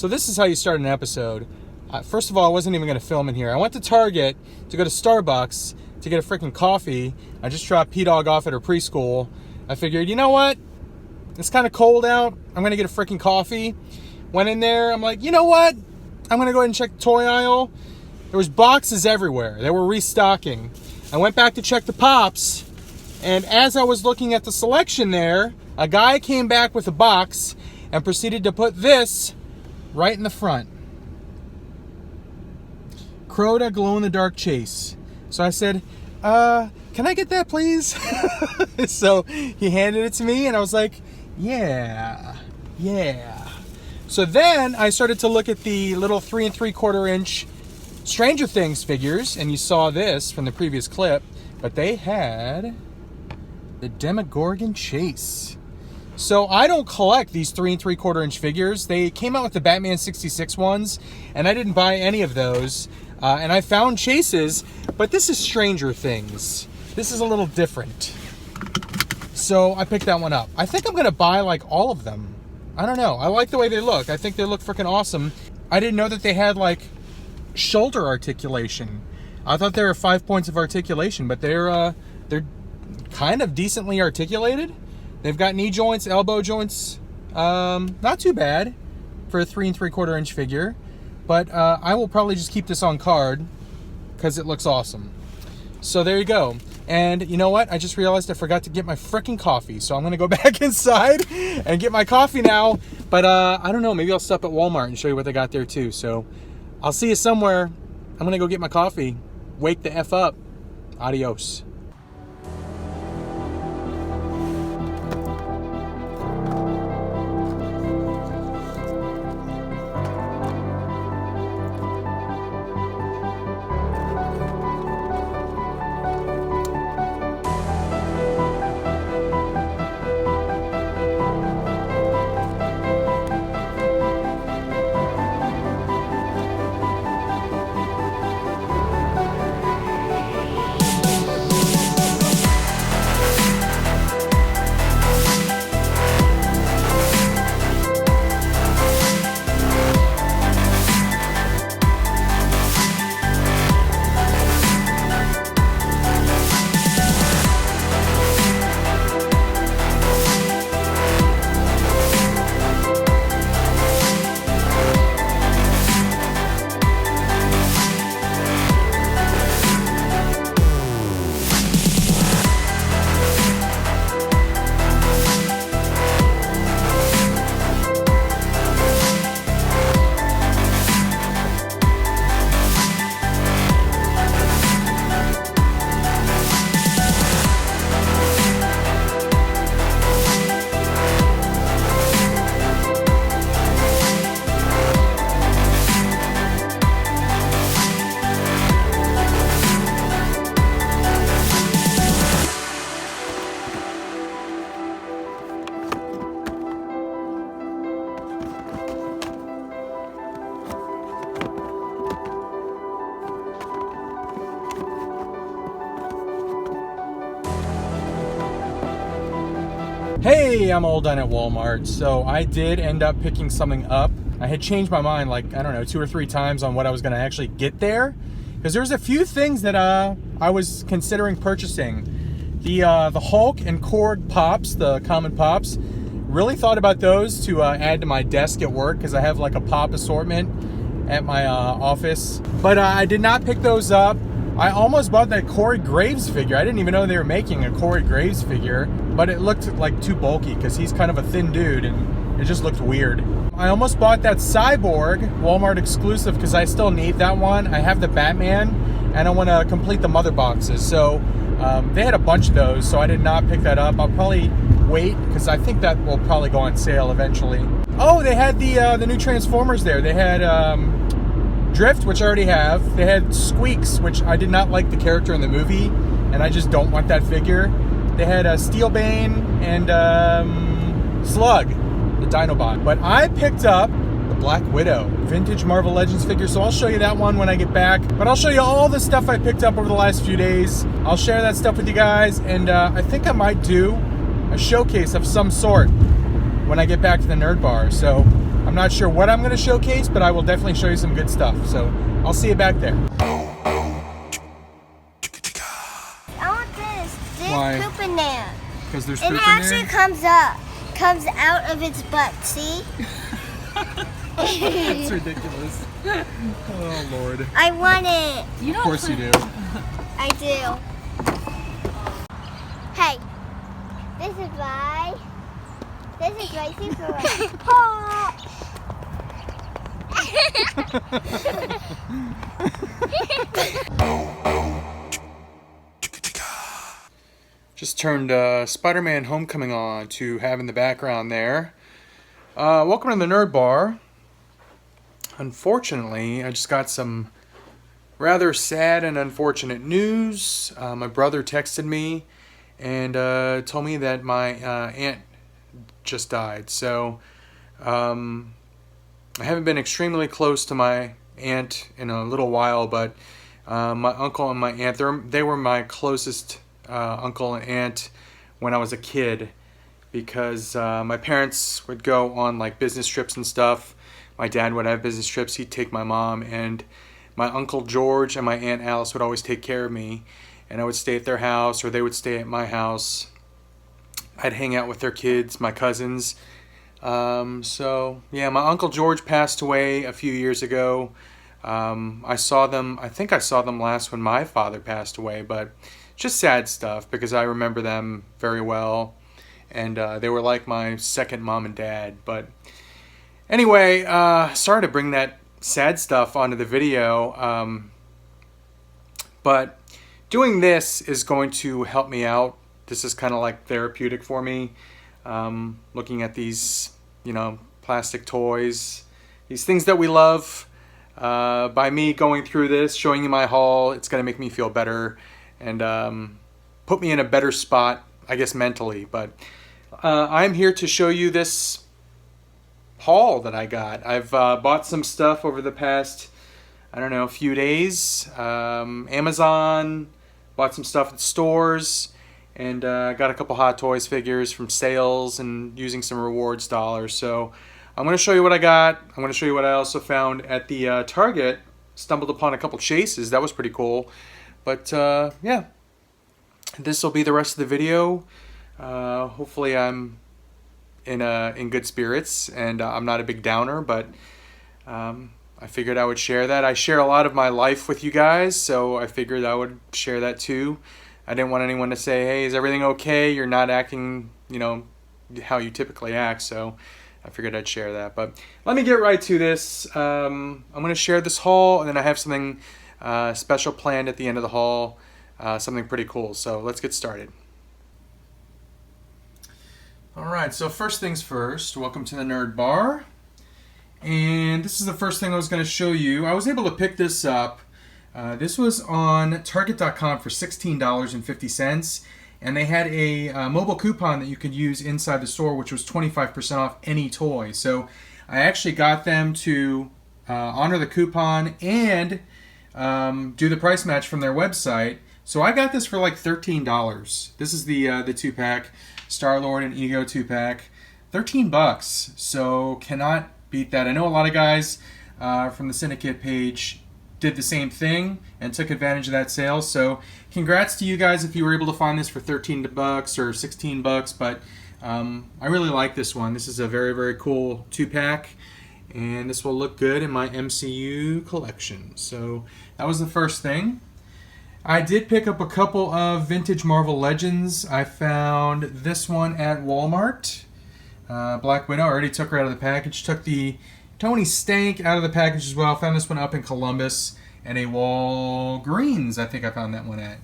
So this is how you start an episode. First of all, I wasn't even going to film in here. I went to Target to go to Starbucks to get a freaking coffee. I just dropped P-Dog off at her preschool. I figured, you know what? It's kind of cold out. I'm going to get a freaking coffee. Went in there. I'm like, you know what? I'm going to go ahead and check the toy aisle. There was boxes everywhere. They were restocking. I went back to check the Pops. And as I was looking at the selection there, a guy came back with a box and proceeded to put this right in the front. Crota glow-in-the-dark chase. So I said, can I get that, please? So he handed it to me, and I was like, yeah. So then I started to look at the little 3 3/4 inch Stranger Things figures, and you saw this from the previous clip, but they had the Demogorgon Chase. So I don't collect these 3 3/4 inch figures. They came out with the Batman 66 ones, and I didn't buy any of those. And I found Chases, but this is Stranger Things. This is a little different. So I picked that one up. I think I'm going to buy like all of them. I don't know. I like the way they look. I think they look freaking awesome. I didn't know that they had like shoulder articulation. I thought there were 5 points of articulation, but they're kind of decently articulated. They've got knee joints, elbow joints. Not too bad for a 3 3/4 inch figure. But I will probably just keep this on card because it looks awesome. So there you go. And you know what? I just realized I forgot to get my freaking coffee. So I'm going to go back inside and get my coffee now. But I don't know. Maybe I'll stop at Walmart and show you what they got there too. So I'll see you somewhere. I'm going to go get my coffee. Wake the F up. Adios. Hey, I'm all done at Walmart. So I did end up picking something up. I had changed my mind like, I don't know, 2 or 3 times on what I was going to actually get there. Because there's a few things that I was considering purchasing. The Hulk and Korg Pops, the common Pops. Really thought about those to add to my desk at work because I have like a pop assortment at my office. But I did not pick those up. I almost bought that Corey Graves figure. I didn't even know they were making a Corey Graves figure, but it looked like too bulky because he's kind of a thin dude and it just looked weird. I almost bought that Cyborg Walmart exclusive because I still need that one. I have the Batman and I want to complete the mother boxes. So they had a bunch of those, so I did not pick that up. I'll probably wait because I think that will probably go on sale eventually. Oh, they had the new Transformers there. They had Drift, which I already have. They had Squeaks, which I did not like the character in the movie, and I just don't want that figure. They had Steelbane and Slug, the Dinobot. But I picked up the Black Widow vintage Marvel Legends figure, so I'll show you that one when I get back. But I'll show you all the stuff I picked up over the last few days. I'll share that stuff with you guys, and I think I might do a showcase of some sort when I get back to the Nerd Bar. So I'm I'm not sure what I'm going to showcase, but I will definitely show you some good stuff. So I'll see you back there. I want this. There's Why? poop in there. Because there's poop in And it there? actually comes out of its butt, see? That's ridiculous. Oh, Lord. I want it. Of course you do. I do. Hey, this is my super pop. Just turned Spider-Man Homecoming on to have in the background there. Welcome to the Nerd Bar. Unfortunately, I just got some rather sad and unfortunate news. My brother texted me and told me that my aunt just died. So I haven't been extremely close to my aunt in a little while, but my uncle and my aunt, they were my closest uncle and aunt when I was a kid, because my parents would go on like business trips and stuff. My dad would have business trips. He'd take my mom, and my Uncle George and my Aunt Alice would always take care of me, and I would stay at their house or they would stay at my house. I'd hang out with their kids, my cousins. So yeah, my Uncle George passed away a few years ago. I think I saw them last when my father passed away, but just sad stuff because I remember them very well, and they were like my second mom and dad. But anyway, sorry to bring that sad stuff onto the video, but doing this is going to help me out. This is kind of like therapeutic for me, looking at these, plastic toys, these things that we love. By me going through this, showing you my haul, it's going to make me feel better and put me in a better spot, I guess, mentally. But I'm here to show you this haul that I got. I've bought some stuff over the past, few days. Amazon, bought some stuff at stores, and got a couple Hot Toys figures from sales and using some rewards dollars. So I'm going to show you what I got. I'm going to show you what I also found at the Target. Stumbled upon a couple chases. That was pretty cool. But yeah, this will be the rest of the video. Hopefully I'm in good spirits, and I'm not a big downer, but I figured I would share that. I share a lot of my life with you guys, so I figured I would share that too. I didn't want anyone to say, hey, is everything okay? You're not acting, how you typically act, so I figured I'd share that. But let me get right to this. I'm going to share this haul, and then I have something special planned at the end of the haul, something pretty cool. So let's get started. Alright, so first things first, welcome to the Nerd Bar. And this is the first thing I was going to show you. I was able to pick this up. This was on Target.com for $16.50. And they had a mobile coupon that you could use inside the store, which was 25% off any toy. So I actually got them to honor the coupon and do the price match from their website. So I got this for like $13. This is the 2-pack, Star-Lord and Ego 2-pack. $13. So cannot beat that. I know a lot of guys from the Syndicate page did the same thing and took advantage of that sale. So congrats to you guys if you were able to find this for $13 or $16. But I really like this one. This is a very, very cool 2-pack. And this will look good in my MCU collection. So that was the first thing. I did pick up a couple of vintage Marvel Legends. I found this one at Walmart. Black Widow. I already took her out of the package. Took the Tony Stank out of the package as well. Found this one up in Columbus. And a Walgreens, I think I found that one at.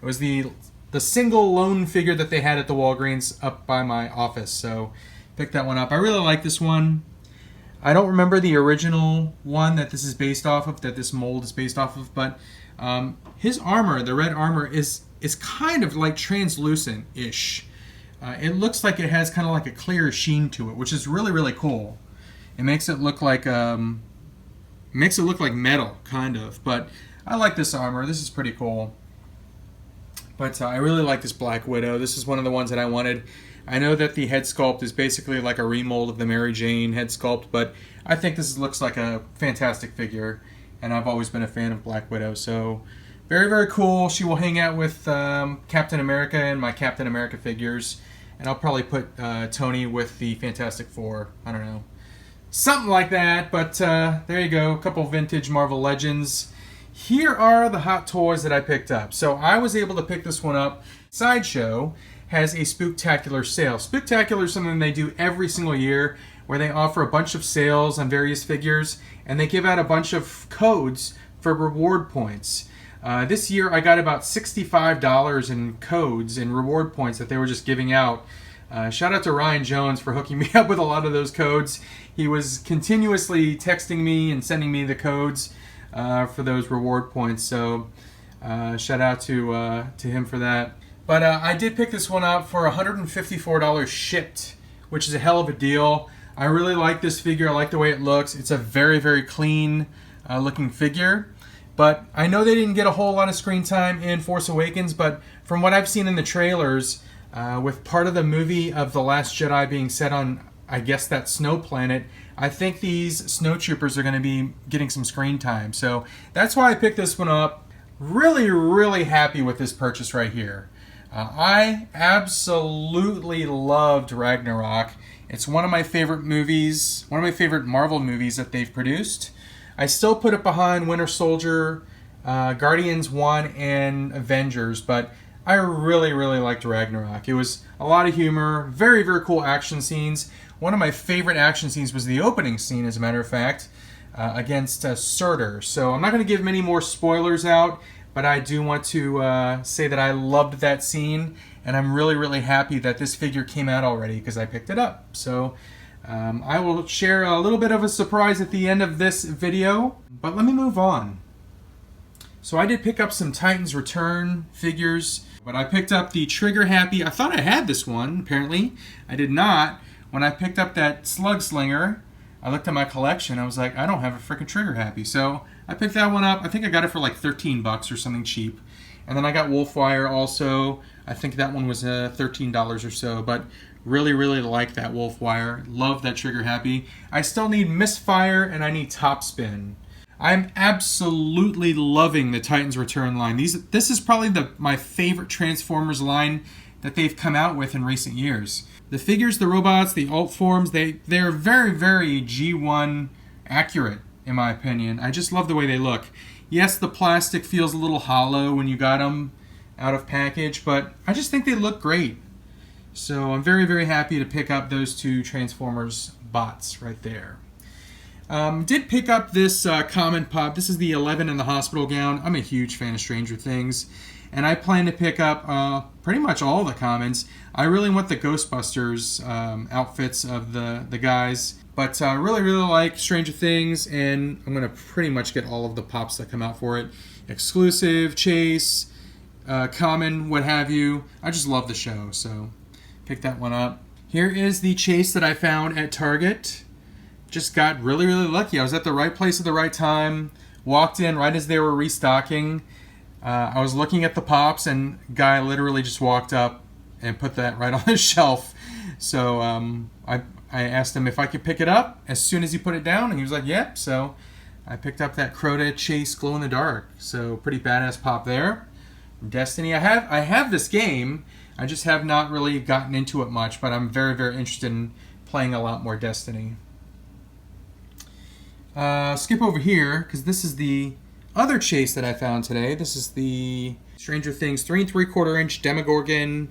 It was the single lone figure that they had at the Walgreens up by my office. So picked that one up. I really like this one. I don't remember the original one that this is based off of, that this mold is based off of, but his armor, the red armor, is kind of like translucent-ish. It looks like it has kind of like a clear sheen to it, which is really, really cool. It makes it look like metal, kind of. But I like this armor. This is pretty cool. But I really like this Black Widow. This is one of the ones that I wanted. I know that the head sculpt is basically like a remold of the Mary Jane head sculpt, but I think this looks like a fantastic figure, and I've always been a fan of Black Widow, so very, very cool. She will hang out with Captain America and my Captain America figures, and I'll probably put Tony with the Fantastic Four. I don't know. Something like that, but there you go. A couple vintage Marvel Legends. Here are the hot toys that I picked up. So I was able to pick this one up. Sideshow has a Spooktacular sale. Spooktacular is something they do every single year where they offer a bunch of sales on various figures, and they give out a bunch of codes for reward points. This year I got about $65 in codes and reward points that they were just giving out. Shout out to Ryan Jones for hooking me up with a lot of those codes. He was continuously texting me and sending me the codes for those reward points. So shout out to him for that. But I did pick this one up for $154 shipped, which is a hell of a deal. I really like this figure. I like the way it looks. It's a very, very clean looking figure. But I know they didn't get a whole lot of screen time in Force Awakens, but from what I've seen in the trailers, with part of the movie of The Last Jedi being set on, I guess, that snow planet, I think these snowtroopers are going to be getting some screen time. So that's why I picked this one up. Really, really happy with this purchase right here. I absolutely loved Ragnarok. It's one of my favorite movies, one of my favorite Marvel movies that they've produced. I still put it behind Winter Soldier, Guardians 1, and Avengers, but I really, really liked Ragnarok. It was a lot of humor, very, very cool action scenes. One of my favorite action scenes was the opening scene, as a matter of fact, against Surtur. So I'm not going to give many more spoilers out, but I do want to say that I loved that scene, and I'm really, really happy that this figure came out already because I picked it up. So I will share a little bit of a surprise at the end of this video, but let me move on. So I did pick up some Titans Return figures, but I picked up the Trigger Happy. I thought I had this one, apparently. I did not. When I picked up that Slug Slinger, I looked at my collection. I was like, I don't have a freaking Trigger Happy. So I picked that one up. I think I got it for like 13 bucks or something cheap. And then I got Wolfwire also. I think that one was $13 or so, but really, really like that Wolfwire. Love that Trigger Happy. I still need Misfire and I need Topspin. I'm absolutely loving the Titans Return line. This is probably my favorite Transformers line that they've come out with in recent years. The figures, the robots, the alt forms, they're very, very G1 accurate, in my opinion. I just love the way they look. Yes, the plastic feels a little hollow when you got them out of package, but I just think they look great. So I'm very, very happy to pick up those two Transformers bots right there. Did pick up this common pop. This is the 11 in the hospital gown. I'm a huge fan of Stranger Things, and I plan to pick up pretty much all the commons. I really want the Ghostbusters outfits of the guys, but really, really like Stranger Things, and I'm going to pretty much get all of the pops that come out for it. Exclusive, Chase, common, what have you. I just love the show, so pick that one up. Here is the Chase that I found at Target. Just got really, really lucky. I was at the right place at the right time. Walked in right as they were restocking. I was looking at the pops, and guy literally just walked up and put that right on the shelf. So I asked him if I could pick it up as soon as he put it down, and he was like, yep. So I picked up that Crota Chase Glow in the Dark. So pretty badass pop there. Destiny. I have this game. I just have not really gotten into it much, but I'm very, very interested in playing a lot more Destiny. Skip over here, because this is the other Chase that I found today. This is the Stranger Things 3 3/4 inch Demogorgon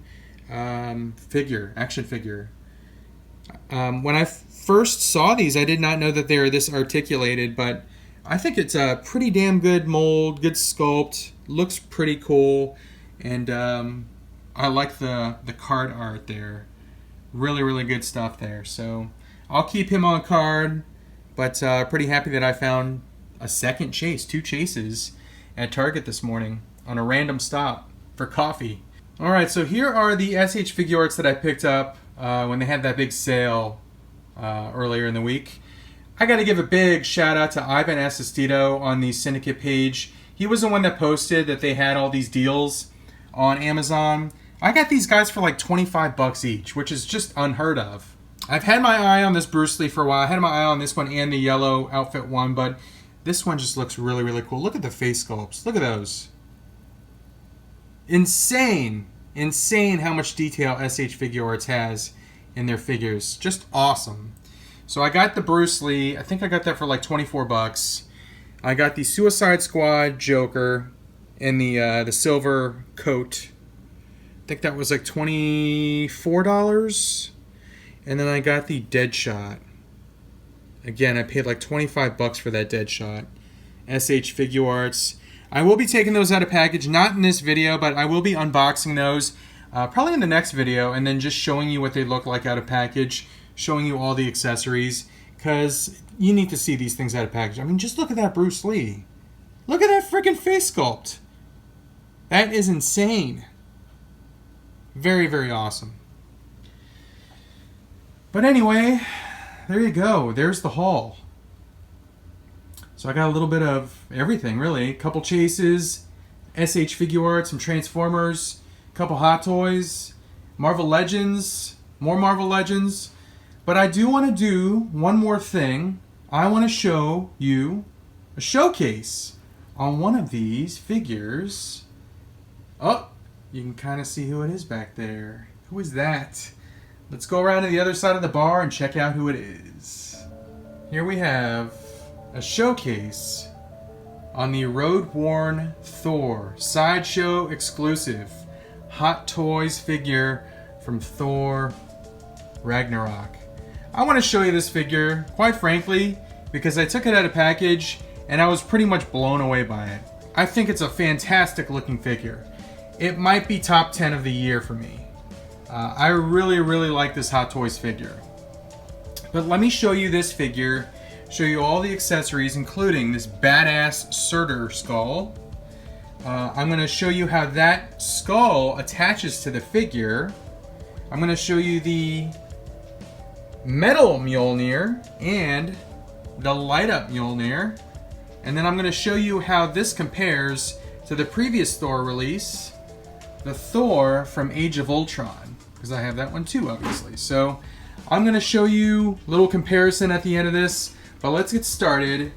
action figure. When I first saw these, I did not know that they were this articulated, but I think it's a pretty damn good mold, good sculpt, looks pretty cool, and I like the card art there. Really, really good stuff there. So I'll keep him on card. But pretty happy that I found a second Chase, 2 Chases at Target this morning on a random stop for coffee. Alright, so here are the SH Figuarts that I picked up when they had that big sale earlier in the week. I got to give a big shout out to Ivan Assistito on the Syndicate page. He was the one that posted that they had all these deals on Amazon. I got these guys for like 25 bucks each, which is just unheard of. I've had my eye on this Bruce Lee for a while. I had my eye on this one and the yellow outfit one, but this one just looks really, really cool. Look at the face sculpts. Look at those. Insane. Insane how much detail SH Figuarts has in their figures. Just awesome. So I got the Bruce Lee. I think I got that for like 24 bucks. I got the Suicide Squad Joker in the silver coat. I think that was like $24. And then I got the Deadshot. Again, I paid like 25 bucks for that Deadshot. SH Figuarts. I will be taking those out of package, not in this video, but I will be unboxing those probably in the next video, and then just showing you what they look like out of package, showing you all the accessories, because you need to see these things out of package. I mean, just look at that Bruce Lee. Look at that freaking face sculpt. That is insane. Very, very awesome. But anyway, there you go. There's the haul. So I got a little bit of everything, really. A couple chases, SH Figuarts, some Transformers, a couple Hot Toys, Marvel Legends, more Marvel Legends. But I do want to do one more thing. I want to show you a showcase on one of these figures. Oh, you can kind of see who it is back there. Who is that? Let's go around to the other side of the bar and check out who it is. Here we have a showcase on the road-worn Thor Sideshow exclusive Hot Toys figure from Thor Ragnarok. I want to show you this figure, quite frankly, because I took it out of package and I was pretty much blown away by it. I think it's a fantastic looking figure. It might be top 10 of the year for me. I really, really like this Hot Toys figure. But let me show you this figure, show you all the accessories, including this badass Surtur skull. I'm going to show you how that skull attaches to the figure. I'm going to show you the metal Mjolnir and the light up Mjolnir. And then I'm going to show you how this compares to the previous Thor release, the Thor from Age of Ultron. Because I have that one too, obviously. So I'm going to show you a little comparison at the end of this. But let's get started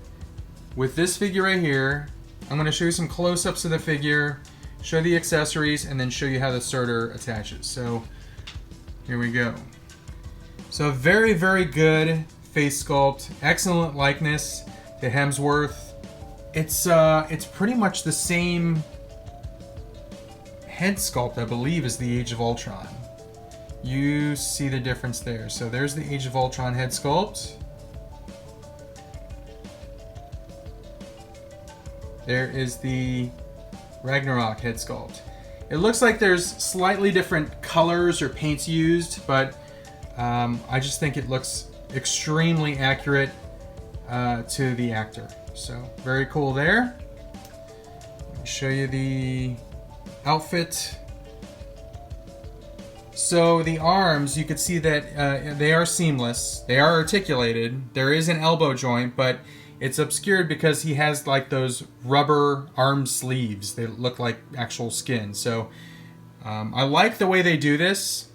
with this figure right here. I'm going to show you some close-ups of the figure, show the accessories, and then show you how the Surtur attaches. So here we go. So very, very good face sculpt. Excellent likeness to Hemsworth. It's pretty much the same head sculpt, I believe, as the Age of Ultron. You see the difference there. So there's the Age of Ultron head sculpt. There is the Ragnarok head sculpt. It looks like there's slightly different colors or paints used, but I just think it looks extremely accurate to the actor. So very cool there. Let me show you the outfit. So the arms, you could see that they are seamless. They are articulated. There is an elbow joint, but it's obscured because he has like those rubber arm sleeves. They look like actual skin. So I like the way they do this.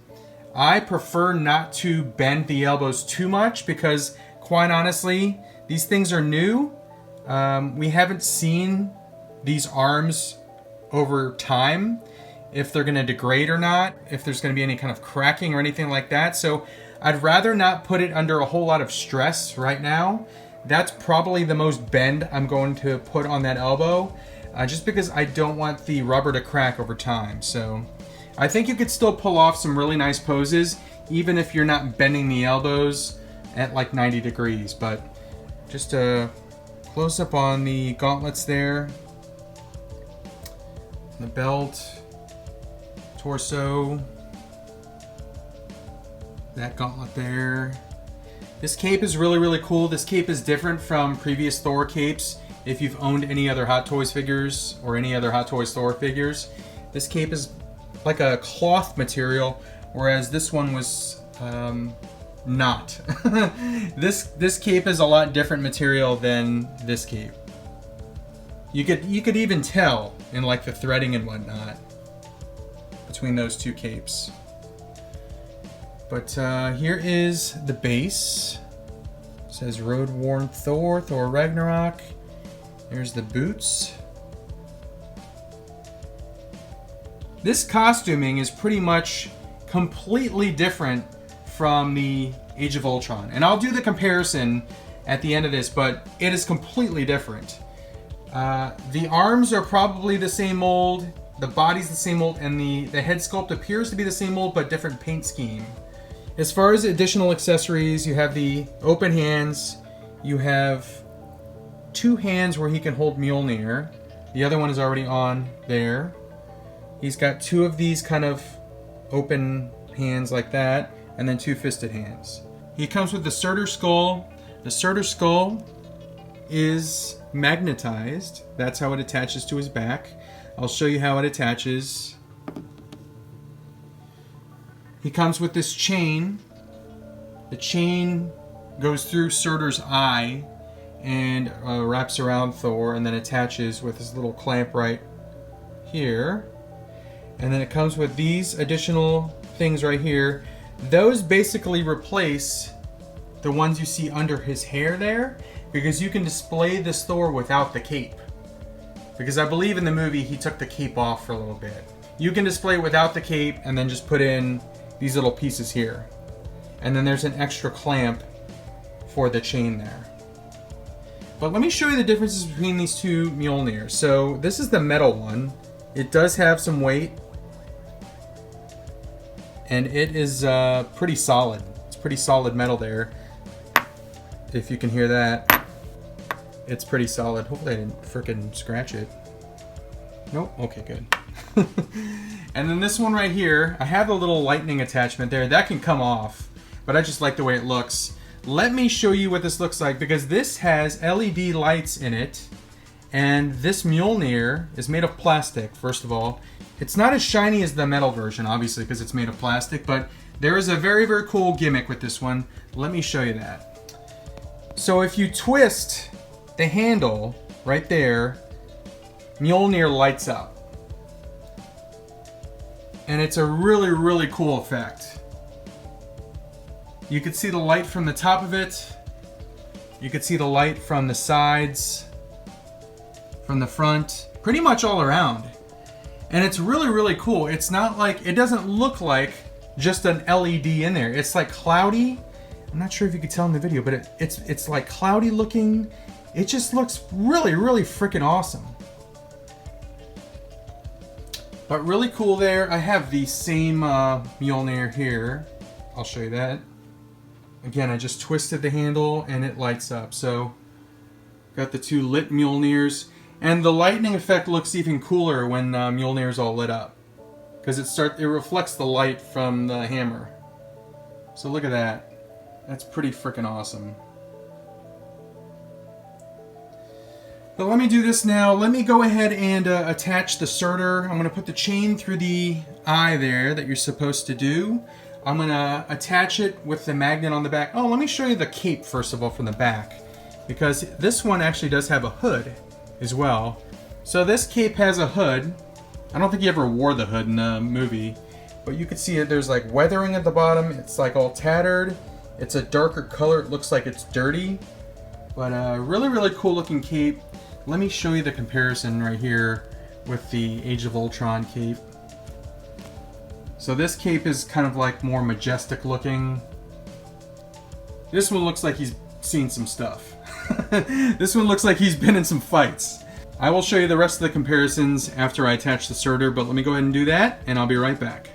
I prefer not to bend the elbows too much because, quite honestly, these things are new. We haven't seen these arms over time, if they're going to degrade or not, if there's going to be any kind of cracking or anything like that. So I'd rather not put it under a whole lot of stress right now. That's probably the most bend I'm going to put on that elbow, just because I don't want the rubber to crack over time. So I think you could still pull off some really nice poses, even if you're not bending the elbows at like 90 degrees. But just a close up on the gauntlets there, the belt, torso, that gauntlet there. This cape is really, really cool. This cape is different from previous Thor capes. If you've owned any other Hot Toys figures or any other Hot Toys Thor figures, this cape is like a cloth material, whereas this one was not. This cape is a lot different material than this cape. You could even tell in like the threading and whatnot. between those two capes. But here is the base. It says Road Worn Thor, Thor Ragnarok. There's the boots. This costuming is pretty much completely different from the Age of Ultron. And I'll do the comparison at the end of this, but it is completely different. The arms are probably the same mold, the body's the same mold, and the head sculpt appears to be the same mold, but different paint scheme. As far as additional accessories, you have the open hands, you have 2 hands where he can hold Mjolnir. The other one is already on there. He's got 2 of these kind of open hands like that, and then 2 fisted hands. He comes with the Surtur skull. The Surtur skull is magnetized. That's how it attaches to his back. I'll show you how it attaches. He comes with this chain. The chain goes through Surtur's eye and wraps around Thor and then attaches with his little clamp right here. And then it comes with these additional things right here. Those basically replace the ones you see under his hair there, because you can display this Thor without the cape. Because I believe in the movie he took the cape off for a little bit. You can display it without the cape and then just put in these little pieces here. And then there's an extra clamp for the chain there. But let me show you the differences between these 2 Mjolnirs. So this is the metal one. It does have some weight. And it is pretty solid. It's pretty solid metal there. If you can hear that. It's pretty solid. Hopefully I didn't frickin' scratch it. Nope. Okay, good. And then this one right here, I have a little lightning attachment there. That can come off, but I just like the way it looks. Let me show you what this looks like, because this has LED lights in it, and this Mjolnir is made of plastic, first of all. It's not as shiny as the metal version, obviously, because it's made of plastic, but there is a very, very cool gimmick with this one. Let me show you that. So if you twist the handle right there, Mjolnir lights up. And it's a really, really cool effect. You can see the light from the top of it. You can see the light from the sides, from the front, pretty much all around. And it's really, really cool. It's not like, it doesn't look like just an LED in there. It's like cloudy. I'm not sure if you could tell in the video, but it's like cloudy looking. It just looks really, really freaking awesome. But really cool there. I have the same Mjolnir here. I'll show you that. Again, I just twisted the handle and it lights up. So, got the 2 lit Mjolnirs. And the lightning effect looks even cooler when Mjolnir's all lit up. Because it reflects the light from the hammer. So look at that. That's pretty freaking awesome. But let me do this now. Let me go ahead and attach the Surtur. I'm going to put the chain through the eye there that you're supposed to do. I'm going to attach it with the magnet on the back. Oh, let me show you the cape first of all from the back. Because this one actually does have a hood as well. So this cape has a hood. I don't think he ever wore the hood in the movie. But you can see it. There's like weathering at the bottom. It's like all tattered. It's a darker color. It looks like it's dirty. But really, really cool looking cape. Let me show you the comparison right here with the Age of Ultron cape. So this cape is kind of like more majestic looking. This one looks like he's seen some stuff. This one looks like he's been in some fights. I will show you the rest of the comparisons after I attach the Surtur, but let me go ahead and do that, and I'll be right back.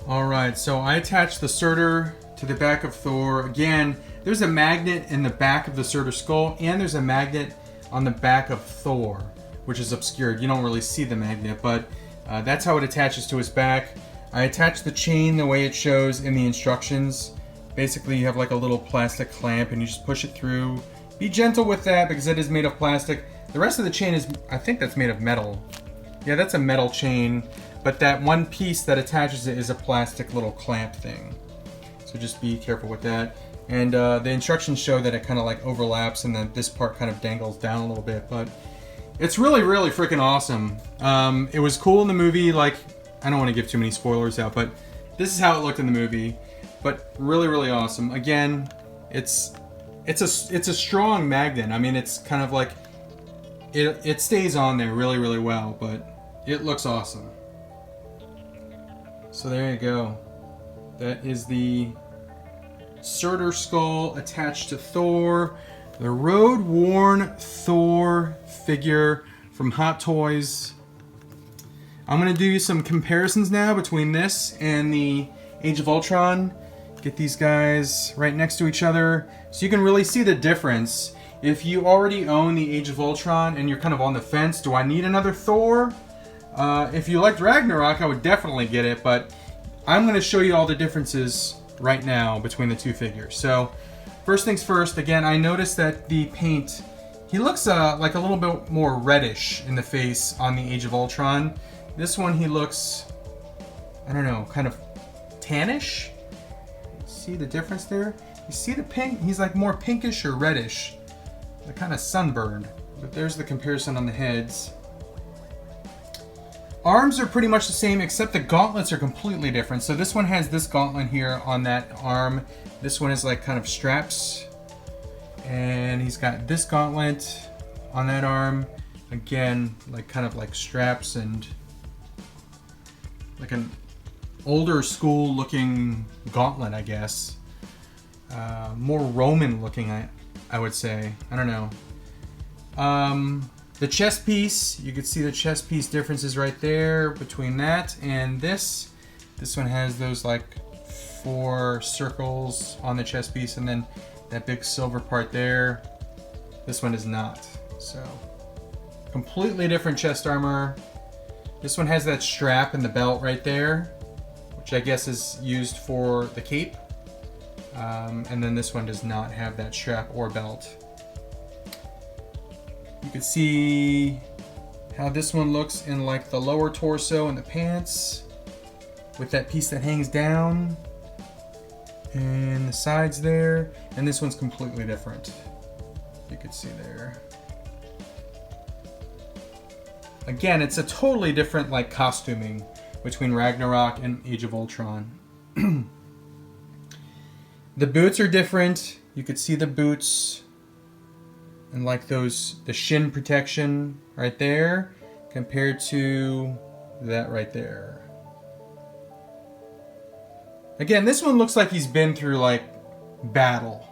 Alright, so I attached the Surtur to the back of Thor. Again, there's a magnet in the back of the Surtur skull, and there's a magnet on the back of Thor, which is obscured. You don't really see the magnet, but that's how it attaches to his back. I attached the chain the way it shows in the instructions. Basically, you have like a little plastic clamp, and you just push it through. Be gentle with that because it is made of plastic. The rest of the chain is, I think that's made of metal. Yeah, that's a metal chain, but that one piece that attaches it is a plastic little clamp thing. So just be careful with that. And the instructions show that it kind of like overlaps and then this part kind of dangles down a little bit, but it's really, really freaking awesome. It was cool in the movie. Like, I don't want to give too many spoilers out, but this is how it looked in the movie. But really, really awesome. Again, it's a strong magnet. I mean, it's kind of like it stays on there really, really well, but it looks awesome. So there you go. That is the Surtur skull attached to Thor, the road-worn Thor figure from Hot Toys. I'm gonna do some comparisons now between this and the Age of Ultron. Get these guys right next to each other so you can really see the difference. If you already own the Age of Ultron and you're kind of on the fence, do I need another Thor? If you liked Ragnarok, I would definitely get it, but I'm going to show you all the differences right now between the two figures. So, first things first, again, I noticed that the paint, he looks like a little bit more reddish in the face on the Age of Ultron. This one, he looks, I don't know, kind of tannish. See the difference there? You see the pink? He's like more pinkish or reddish. They're kind of sunburned. But there's the comparison on the heads. Arms are pretty much the same, except the gauntlets are completely different. So this one has this gauntlet here on that arm. This one is like kind of straps. And he's got this gauntlet on that arm. Again, like kind of like straps and like an older school looking gauntlet, I guess. More Roman looking, I would say. I don't know. The chest piece, you can see the chest piece differences right there between that and this. This one has those like 4 circles on the chest piece and then that big silver part there. This one is not. So, completely different chest armor. This one has that strap and the belt right there, which I guess is used for the cape. And then this one does not have that strap or belt. You can see how this one looks in like the lower torso and the pants with that piece that hangs down and the sides there. And this one's completely different. You can see there. Again, it's a totally different like costuming between Ragnarok and Age of Ultron. The boots are different. You could see the boots and like those, the shin protection right there compared to that right there. Again, this one looks like he's been through like battle.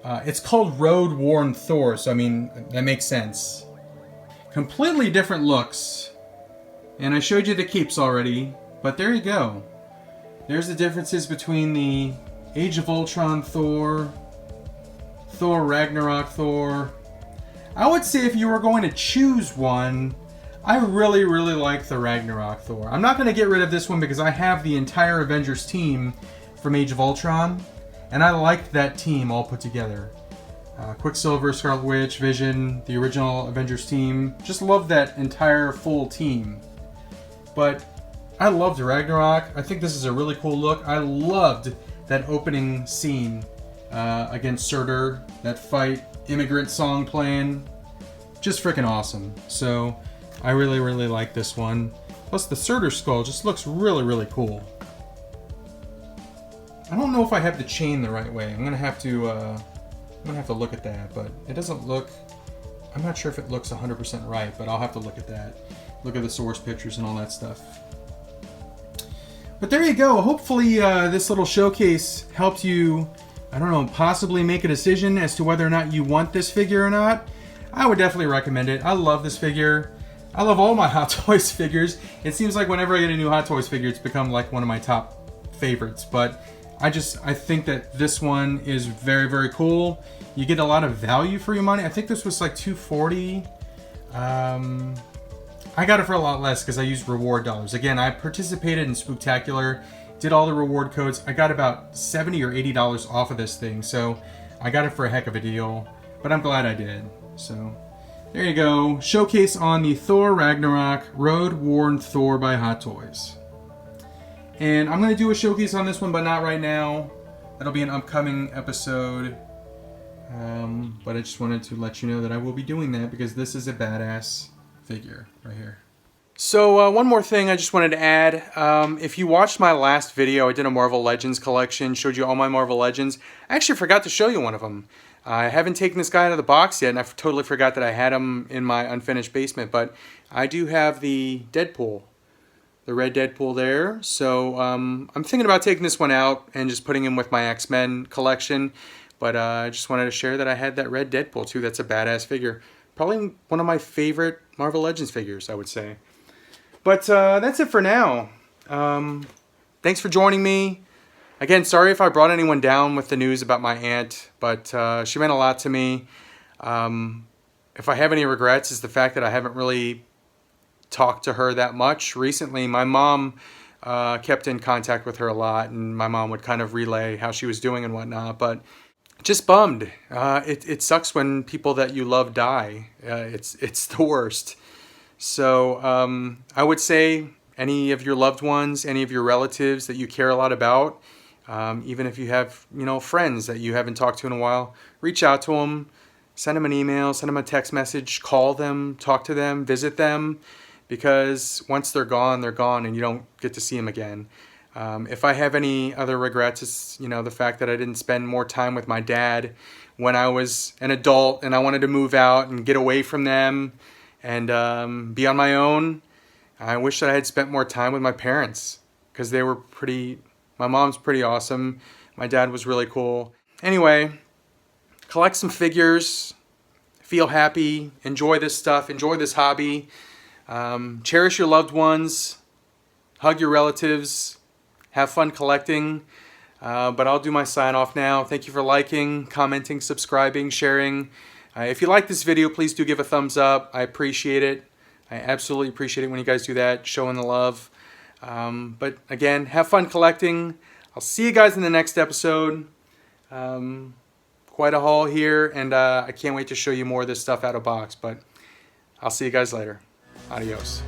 It's called Road-Worn Thor, so I mean, that makes sense. Completely different looks. And I showed you the capes already, but there you go. There's the differences between the Age of Ultron Thor, Thor Ragnarok Thor. I would say if you were going to choose one, I really, really like the Ragnarok Thor. I'm not going to get rid of this one because I have the entire Avengers team from Age of Ultron, and I liked that team all put together. Quicksilver, Scarlet Witch, Vision, the original Avengers team. Just love that entire full team. But I loved Ragnarok. I think this is a really cool look. I loved that opening scene against Surtur, that fight, immigrant song playing, just freaking awesome. So I really, really like this one. Plus the Surtur skull just looks really, really cool. I don't know if I have the chain the right way. I'm gonna have to look at that, but it doesn't look. I'm not sure if it looks 100% right, but I'll have to look at that. Look at the source pictures and all that stuff. But there you go. Hopefully this little showcase helped you, I don't know, possibly make a decision as to whether or not you want this figure or not. I would definitely recommend it. I love this figure. I love all my Hot Toys figures. It seems like whenever I get a new Hot Toys figure, it's become like one of my top favorites. But I think that this one is very, very cool. You get a lot of value for your money. I think this was like $240. I got it for a lot less because I used reward dollars. Again, I participated in Spooktacular, did all the reward codes. I got about $70 or $80 off of this thing, so I got it for a heck of a deal. But I'm glad I did. So there you go. Showcase on the Thor Ragnarok Road-Worn Thor by Hot Toys. And I'm going to do a showcase on this one, but not right now. That'll be an upcoming episode. But I just wanted to let you know that I will be doing that because this is a badass figure right here. So one more thing I just wanted to add. If you watched my last video, I did a Marvel Legends collection, showed you all my Marvel Legends. I actually forgot to show you one of them. I haven't taken this guy out of the box yet, and I totally forgot that I had him in my unfinished basement, but I do have the Deadpool, the red Deadpool there. So I'm thinking about taking this one out and just putting him with my X-Men collection, but I just wanted to share that I had that red Deadpool too. That's a badass figure. Probably one of my favorite Marvel Legends figures, I would say. But that's it for now. Thanks for joining me. Again, sorry if I brought anyone down with the news about my aunt, but she meant a lot to me. If I have any regrets, is the fact that I haven't really talked to her that much recently. My mom kept in contact with her a lot, and my mom would kind of relay how she was doing and whatnot, but just bummed. It sucks when people that you love die. It's the worst. So I would say any of your loved ones, any of your relatives that you care a lot about, even if you have, friends that you haven't talked to in a while, reach out to them, send them an email, send them a text message, call them, talk to them, visit them, because once they're gone, and you don't get to see them again. If I have any other regrets, it's, the fact that I didn't spend more time with my dad when I was an adult and I wanted to move out and get away from them and be on my own. I wish that I had spent more time with my parents because they were my mom's pretty awesome. My dad was really cool. Anyway, collect some figures, feel happy, enjoy this stuff, enjoy this hobby, cherish your loved ones, hug your relatives, have fun collecting. But I'll do my sign off now. Thank you for liking, commenting, subscribing, sharing. If you like this video, please do give a thumbs up. I appreciate it. I absolutely appreciate it when you guys do that, showing the love. But again, have fun collecting. I'll see you guys in the next episode. Quite a haul here, and I can't wait to show you more of this stuff out of box. But I'll see you guys later. Adios.